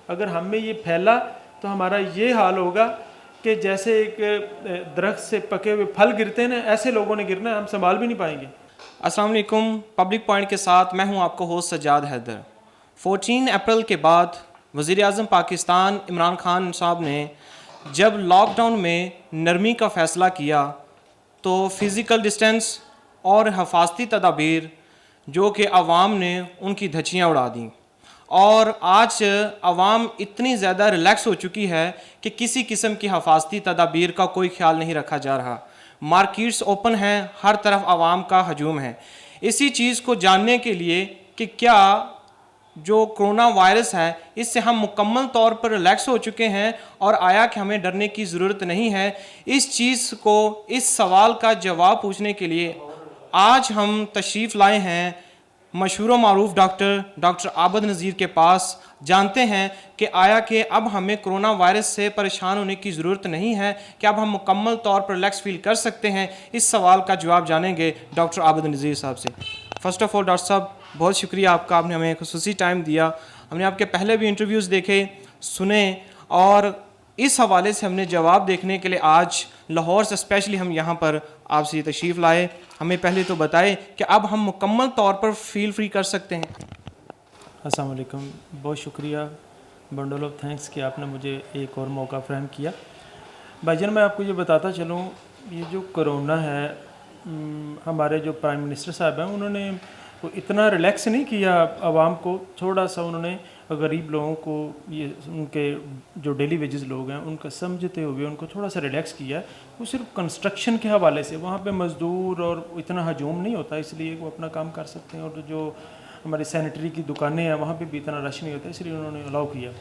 اگر ہم میں یہ پھیلا تو ہمارا یہ حال ہوگا کہ جیسے ایک درخت سے پکے ہوئے پھل گرتے ہیں نا، ایسے لوگوں نے گرنا ہے، ہم سنبھال بھی نہیں پائیں گے۔ السلام علیکم، پبلک پوائنٹ کے ساتھ میں ہوں آپ کو ہوسٹ سجاد حیدر۔ 14 اپریل کے بعد وزیر اعظم پاکستان عمران خان صاحب نے جب لاک ڈاؤن میں نرمی کا فیصلہ کیا تو فزیکل ڈسٹینس اور حفاظتی تدابیر جو کہ عوام نے ان کی دھچیاں اڑا دیں، اور آج عوام اتنی زیادہ ریلیکس ہو چکی ہے کہ کسی قسم کی حفاظتی تدابیر کا کوئی خیال نہیں رکھا جا رہا۔ مارکیٹس اوپن ہیں، ہر طرف عوام کا ہجوم ہے۔ اسی چیز کو جاننے کے لیے کہ کیا جو کرونا وائرس ہے اس سے ہم مکمل طور پر ریلیکس ہو چکے ہیں اور آیا کہ ہمیں ڈرنے کی ضرورت نہیں ہے، اس چیز کو، اس سوال کا جواب پوچھنے کے لیے آج ہم تشریف لائے ہیں مشہور و معروف ڈاکٹر عابد نذیر کے پاس۔ جانتے ہیں کہ آیا کہ اب ہمیں کرونا وائرس سے پریشان ہونے کی ضرورت نہیں ہے، کہ اب ہم مکمل طور پر ریلیکس فیل کر سکتے ہیں۔ اس سوال کا جواب جانیں گے ڈاکٹر عابد نذیر صاحب سے۔ فرسٹ آف آل ڈاکٹر صاحب بہت شکریہ آپ کا، آپ نے ہمیں خصوصی ٹائم دیا۔ ہم نے آپ کے پہلے بھی انٹرویوز دیکھے، سنے، اور اس حوالے سے ہم نے جواب دیکھنے کے لیے آج لاہور سے اسپیشلی ہم یہاں پر آپ سے تشریف لائے۔ ہمیں پہلے تو بتائیں کہ اب ہم مکمل طور پر فیل فری کر سکتے ہیں۔ السلام علیکم، بہت شکریہ، بنڈل آف تھینکس کہ آپ نے مجھے ایک اور موقع فراہم کیا۔ بھائی جان، میں آپ کو یہ بتاتا چلوں، یہ جو کرونا ہے، ہمارے جو پرائم منسٹر صاحب ہیں انہوں نے اتنا ریلیکس نہیں کیا عوام کو، تھوڑا سا انہوں نے غریب لوگوں کو، یہ ان کے جو ڈیلی ویجز لوگ ہیں ان کا سمجھتے ہوئے ان کو تھوڑا سا ریلیکس کیا۔ وہ صرف کنسٹرکشن کے حوالے سے، وہاں پہ مزدور اور اتنا ہجوم نہیں ہوتا، اس لیے وہ اپنا کام کر سکتے ہیں، اور جو ہماری سینیٹری کی دکانیں ہیں وہاں پہ بھی اتنا رش نہیں ہوتا، اس لیے انہوں نے الاؤ کیا۔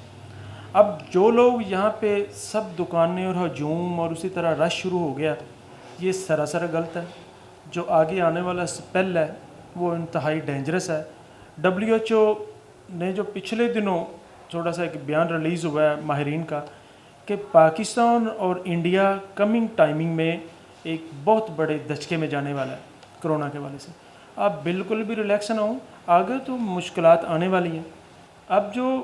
اب جو لوگ یہاں پہ سب دکانیں اور ہجوم اور اسی طرح رش شروع ہو گیا، یہ سراسر غلط ہے۔ جو آگے آنے والا اسپیل ہے وہ انتہائی ڈینجرس ہے۔ WHO نے جو پچھلے دنوں تھوڑا سا ایک بیان ریلیز ہوا ہے ماہرین کا کہ پاکستان اور انڈیا کمنگ ٹائمنگ میں ایک بہت بڑے دھچکے میں جانے والا ہے کرونا کے حوالے سے۔ آپ بالکل بھی ریلیکس نہ ہوں، آگے تو مشکلات آنے والی ہیں۔ اب جو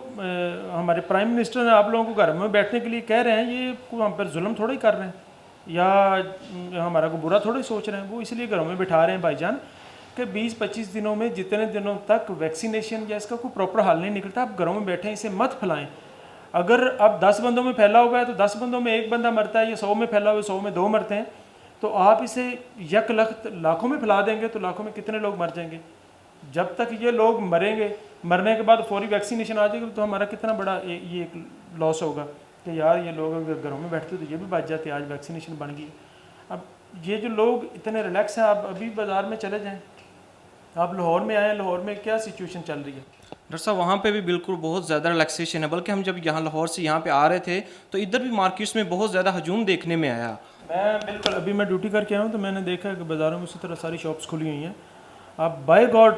ہمارے پرائم منسٹر نے آپ لوگوں کو گھر میں بیٹھنے کے لیے کہہ رہے ہیں، یہ کوئی ہم پر ظلم تھوڑا ہی کر رہے ہیں یا ہمارا کو برا تھوڑا ہی سوچ رہے ہیں، وہ اس لیے گھروں میں بٹھا رہے ہیں بھائی جان کہ 20-25 دنوں میں جتنے دنوں تک ویکسینیشن یا اس کا کوئی پراپر حل نہیں نکلتا، آپ گھروں میں بیٹھیں، اسے مت پھیلائیں۔ اگر اب 10 بندوں میں پھیلا ہوا ہے تو 10 بندوں میں ایک بندہ مرتا ہے، یا 100 میں پھیلا ہوا ہے 100 میں 2 مرتے ہیں، تو آپ اسے یک لخت لاکھوں میں پھیلا دیں گے تو لاکھوں میں کتنے لوگ مر جائیں گے۔ جب تک یہ لوگ مریں گے، مرنے کے بعد فوری ویکسینیشن آ جائے گی تو ہمارا کتنا بڑا یہ ایک لاس ہوگا کہ یار یہ لوگ اگر گھروں میں بیٹھتے تو یہ بھی بچ جاتے، آج ویکسینیشن بن گئی۔ اب یہ جو لوگ اتنے ریلیکس ہیں، آپ ابھی بازار میں چلے جائیں، آپ لاہور میں آئیں، لاہور میں کیا سچویشن چل رہی ہے؟ ڈاکٹر صاحب وہاں پہ بھی بالکل بہت زیادہ ریلیکسیشن ہے، بلکہ ہم جب یہاں لاہور سے یہاں پہ آ رہے تھے تو ادھر بھی مارکیٹس میں بہت زیادہ ہجوم دیکھنے میں آیا۔ میں بالکل ابھی میں ڈیوٹی کر کے آیا ہوں تو میں نے دیکھا کہ بازاروں میں اسی طرح ساری شاپس کھلی ہوئی ہیں۔ اب بائی گاڈ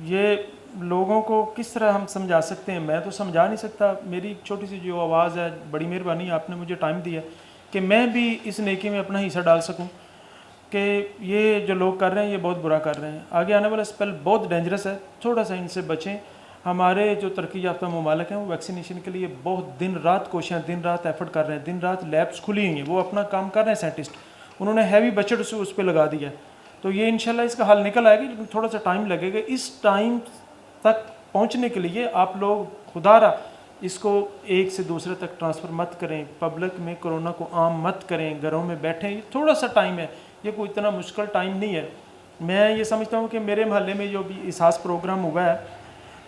یہ لوگوں کو کس طرح ہم سمجھا سکتے ہیں؟ میں تو سمجھا نہیں سکتا۔ میری چھوٹی سی جو آواز ہے، بڑی مہربانی آپ نے مجھے ٹائم دیا کہ میں بھی اس نیکی میں اپنا حصہ ڈال سکوں کہ یہ جو لوگ کر رہے ہیں یہ بہت برا کر رہے ہیں۔ آگے آنے والا اسپیل بہت ڈینجرس ہے، تھوڑا سا ان سے بچیں۔ ہمارے جو ترقی یافتہ ممالک ہیں وہ ویکسینیشن کے لیے بہت دن رات کوششیں، دن رات ایفرٹ کر رہے ہیں، دن رات لیبس کھلی ہوئی ہیں، وہ اپنا کام کر رہے ہیں سائنٹسٹ، انہوں نے ہیوی بجٹ اس پہ لگا دیا ہے، تو یہ انشاءاللہ اس کا حل نکل آئے گی، لیکن تھوڑا سا ٹائم لگے گا۔ اس ٹائم تک پہنچنے کے لیے آپ لوگ خدا را اس کو ایک سے دوسرے تک ٹرانسفر مت کریں، پبلک میں کرونا کو عام مت کریں، گھروں میں بیٹھیں، یہ تھوڑا سا ٹائم ہے، یہ کوئی اتنا مشکل ٹائم نہیں ہے۔ میں یہ سمجھتا ہوں کہ میرے محلے میں جو بھی احساس پروگرام ہوا ہے،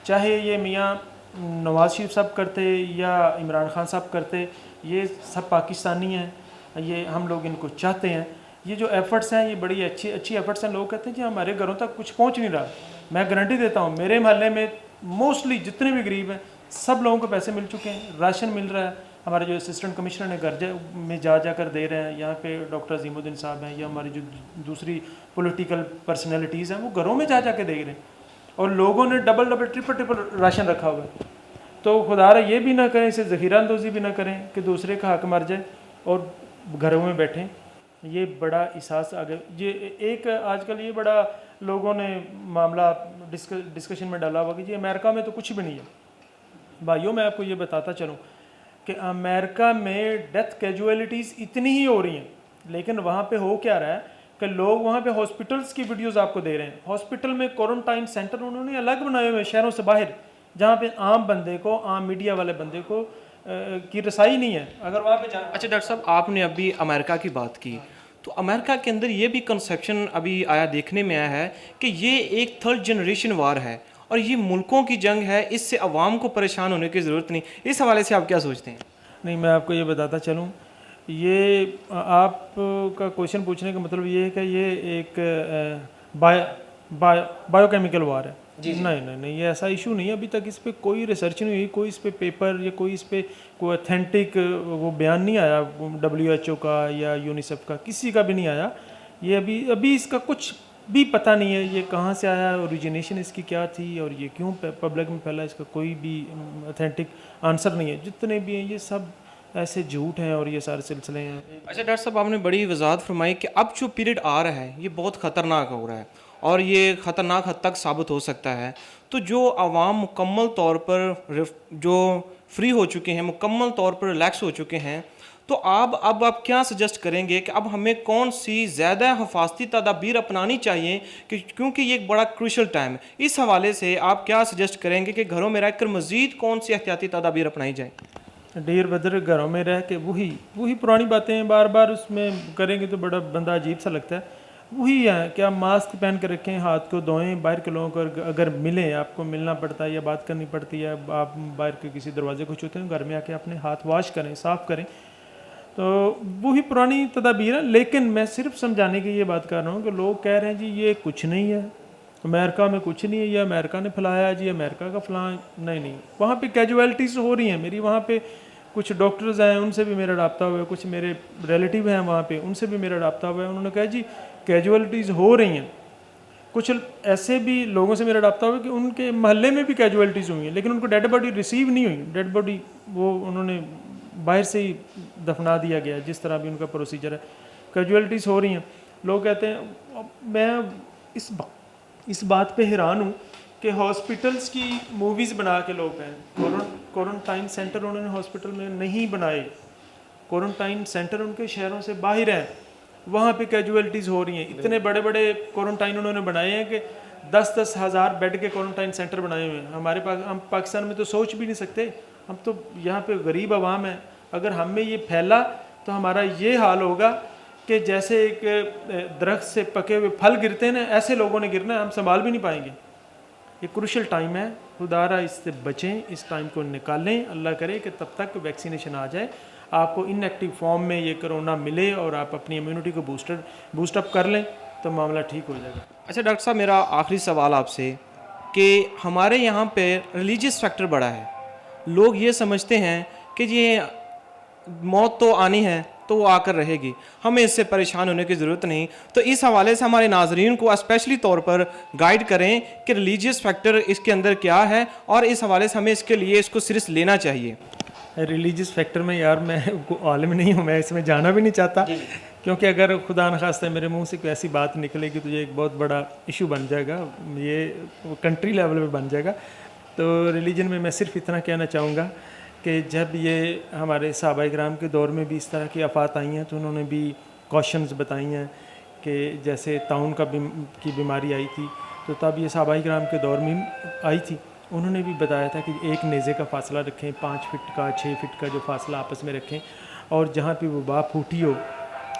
چاہے یہ میاں نواز شریف صاحب کرتے یا عمران خان صاحب کرتے، یہ سب پاکستانی ہیں، یہ ہم لوگ ان کو چاہتے ہیں۔ یہ جو ایفرٹس ہیں یہ بڑی اچھی ایفرٹس ہیں۔ لوگ کہتے ہیں کہ ہمارے گھروں تک کچھ پہنچ نہیں رہا، میں گارنٹی دیتا ہوں میرے محلے میں موسٹلی جتنے بھی غریب ہیں سب لوگوں کو پیسے مل چکے ہیں، راشن مل رہا ہے، ہمارے جو اسسٹنٹ کمشنر نے گھر میں جا کر دے رہے ہیں، یہاں پہ ڈاکٹر عظیم الدین صاحب ہیں یا ہماری جو دوسری پولیٹیکل پرسنالٹیز ہیں وہ گھروں میں جا کے دے رہے ہیں، اور لوگوں نے ڈبل ٹرپل راشن رکھا ہوا ہے۔ تو خدا را یہ بھی نہ کریں، اسے ذخیرہ اندوزی بھی نہ کریں کہ دوسرے کا حق مر جائے اور گھروں میں بیٹھیں۔ یہ بڑا احساس آگے، یہ ایک آج کل یہ بڑا لوگوں نے معاملہ ڈسکشن میں ڈالا ہوا کہ جی امریکہ میں تو کچھ بھی نہیں ہے، भाइयों मैं आपको ये बताता चलूँ कि अमेरिका में डेथ कैजुअलिटीज़ इतनी ही हो रही हैं, लेकिन वहाँ पे हो क्या रहा है कि लोग वहाँ पे हॉस्पिटल्स की वीडियोस आपको दे रहे हैं। हॉस्पिटल में क्वारंटाइन सेंटर उन्होंने अलग बनाए हुए हैं शहरों से बाहर, जहाँ पे आम बंदे को, आम मीडिया वाले बंदे को की रसाई नहीं है। अगर वहाँ पे अच्छा डॉक्टर साहब, आपने अभी अमेरिका की बात की, तो अमेरिका के अंदर ये भी कंसेप्शन अभी आया, देखने में आया है कि ये एक थर्ड जनरेशन वार है और ये मुल्कों की जंग है, इससे अवाम को परेशान होने की ज़रूरत नहीं। इस हवाले से आप क्या सोचते हैं? नहीं, मैं आपको ये बताता चलूँ, ये आप का क्वेश्चन पूछने का मतलब ये है कि ये एक बायोकेमिकल वार है। नहीं, ये ऐसा इशू नहीं है। अभी तक इस पे कोई रिसर्च नहीं हुई, कोई इस पे पेपर या कोई इस पे कोई ऑथेंटिक वो बयान नहीं आया WHO का या यूनिसेफ का, किसी का भी नहीं आया। ये अभी इसका कुछ भी पता नहीं है, ये कहाँ से आया, ओरिजिनेशन इसकी क्या थी और ये क्यों पब्लिक में फैला, इसका कोई भी ऑथेंटिक आंसर नहीं है। जितने भी हैं ये सब ऐसे झूठ हैं और ये सारे सिलसिले हैं। अच्छा डॉक्टर साहब, आपने बड़ी वजाहत फरमाई कि अब जो पीरियड आ रहा है ये बहुत ख़तरनाक हो रहा है और ये ख़तरनाक हद तक साबित हो सकता है। तो जो आवाम मुकम्मल तौर पर जो फ्री हो चुके हैं, मुकम्मल तौर पर रिलैक्स हो चुके हैं, तो अब आप क्या सजेस्ट करेंगे कि अब हमें कौन सी ज़्यादा हिफाजती तदाबीर अपनानी चाहिए, क्योंकि ये एक बड़ा क्रूशल टाइम है। इस हवाले से आप क्या सजेस्ट करेंगे कि घरों में रहकर मज़ीद कौन सी एहतियाती तदाबीर अपनाई जाए? डेर बदर घरों में रह के वही पुरानी बातें बार बार उसमें करेंगे तो बड़ा बंदा अजीब सा लगता है। वही है कि आप मास्क पहन कर रखें, हाथ को धोएं, बाहर के लोगों को अगर मिलें, आपको मिलना पड़ता है या बात करनी पड़ती है, आप बाहर के किसी दरवाजे को छूते हैं, घर में आके अपने हाथ वॉश करें, साफ़ करें। तो वही पुरानी तदाबीर है। लेकिन मैं सिर्फ समझाने की ये बात कर रहा हूँ कि लोग कह रहे हैं जी ये कुछ नहीं है, अमेरिका में कुछ नहीं है, ये अमेरिका ने फैलाया जी, अमेरिका का फलां। नहीं, वहाँ पे कैजुअलिटीज़ हो रही हैं। मेरी वहाँ पे कुछ डॉक्टर्स हैं, उनसे भी मेरा रब्ता हुआ है, कुछ मेरे रिलेटिव हैं वहाँ पे, उनसे भी मेरा रब्ता हुआ है। उन्होंने कहा जी कैजुअलिटीज़ हो रही हैं। कुछ ऐसे भी लोगों से मेरा रब्ता हुआ है कि उनके महल्ले में भी कैजुअलिटीज़ हुई हैं, लेकिन उनको डेड बॉडी रिसीव नहीं हुई। डेड बॉडी वो उन्होंने बाहर से ही दफना दिया गया, जिस तरह भी उनका प्रोसीजर है। कैजुअलिटीज़ हो रही हैं। लोग कहते हैं, मैं इस बात पे हैरान हूँ कि हॉस्पिटल्स की मूवीज़ बना के लोग हैं। क्वारंटाइन सेंटर उन्होंने हॉस्पिटल में नहीं बनाए, क्वारंटाइन सेंटर उनके शहरों से बाहर हैं, वहाँ पे कैजुअलिटीज़ हो रही हैं। इतने बड़े बड़े क्वारंटाइन उन्होंने बनाए हैं कि 10-10 हज़ार बेड के क्वारंटाइन सेंटर बनाए हुए हैं। हमारे पास, हम पाकिस्तान में तो सोच भी नहीं सकते। हम तो यहाँ पे गरीब आवाम है, अगर हम में ये फैला तो हमारा ये हाल होगा कि जैसे एक दरख्त से पके हुए फल गिरते हैं ना, ऐसे लोगों ने गिरना है, हम संभाल भी नहीं पाएंगे। ये क्रूशल टाइम है, खुदारा इससे बचें, इस टाइम को निकालें। अल्लाह करे कि तब तक वैक्सीनेशन आ जाए, आपको इनएक्टिव फॉर्म में ये कोरोना मिले और आप अपनी इम्यूनिटी को बूस्टअप कर लें तो मामला ठीक हो जाएगा। अच्छा डॉक्टर साहब, मेरा आखिरी सवाल आपसे कि हमारे यहाँ पे रिलीजियस फैक्टर बड़ा है। लोग ये समझते हैं कि ये मौत तो आनी है तो वो आकर रहेगी, हमें इससे परेशान होने की ज़रूरत नहीं। तो इस हवाले से हमारे नाजरीन को स्पेशली तौर पर गाइड करें कि रिलीजियस फैक्टर इसके अंदर क्या है और इस हवाले से हमें इसके लिए इसको सीरियस लेना चाहिए। रिलीजियस फैक्टर में यार मैं आलिम नहीं हूँ, मैं इसमें जाना भी नहीं चाहता, क्योंकि अगर खुदा न खास्ता मेरे मुंह से कोई ऐसी बात निकलेगी तो ये एक बहुत बड़ा इशू बन जाएगा, ये कंट्री लेवल पे बन जाएगा। तो रिलीजन में मैं सिर्फ इतना कहना चाहूँगा कि जब ये हमारे सहाबा-ए-किराम के दौर में भी इस तरह की आफात आई हैं तो उन्होंने भी कॉशंस बताई हैं कि जैसे ताउन की बीमारी आई थी तो तब ये सहाबा-ए-किराम के दौर में आई थी। उन्होंने भी बताया था कि एक नेज़े का फासला रखें, 5 फीट का 6 फीट का जो फासला आपस में रखें, और जहाँ पे वबा फूटी हो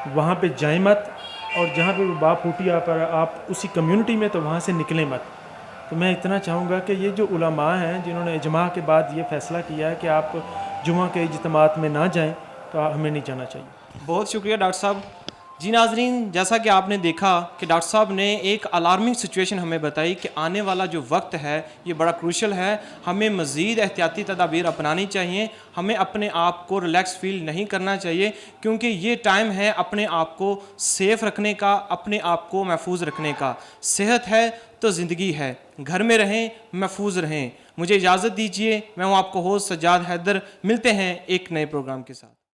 वहाँ पे जाएं मत, और जहाँ पे वबा फूटी आप उसी कम्युनिटी में तो वहाँ से निकलें मत। तो मैं इतना चाहूँगा कि ये जो उलमा हैं जिन्होंने इजमा के बाद ये फ़ैसला किया है कि आप जुमा के इज्तिमात में ना जाएं, तो हमें नहीं जाना चाहिए। बहुत शुक्रिया डॉक्टर साहब। जी नाजरीन, जैसा कि आपने देखा कि डॉक्टर साहब ने एक अलार्मिंग सिचुएशन हमें बताई कि आने वाला जो वक्त है ये बड़ा क्रूशल है, हमें मज़ीद एहतियाती तदाबीर अपनानी चाहिए, हमें अपने आप को रिलैक्स फील नहीं करना चाहिए, क्योंकि ये टाइम है अपने आप को सेफ़ रखने का, अपने आप को महफूज रखने का। सेहत है तो ज़िंदगी है, घर में रहें, महफूज रहें। मुझे इजाज़त दीजिए, मैं हूँ आपको होस्ट सज्जाद हैदर। मिलते हैं एक नए प्रोग्राम के साथ।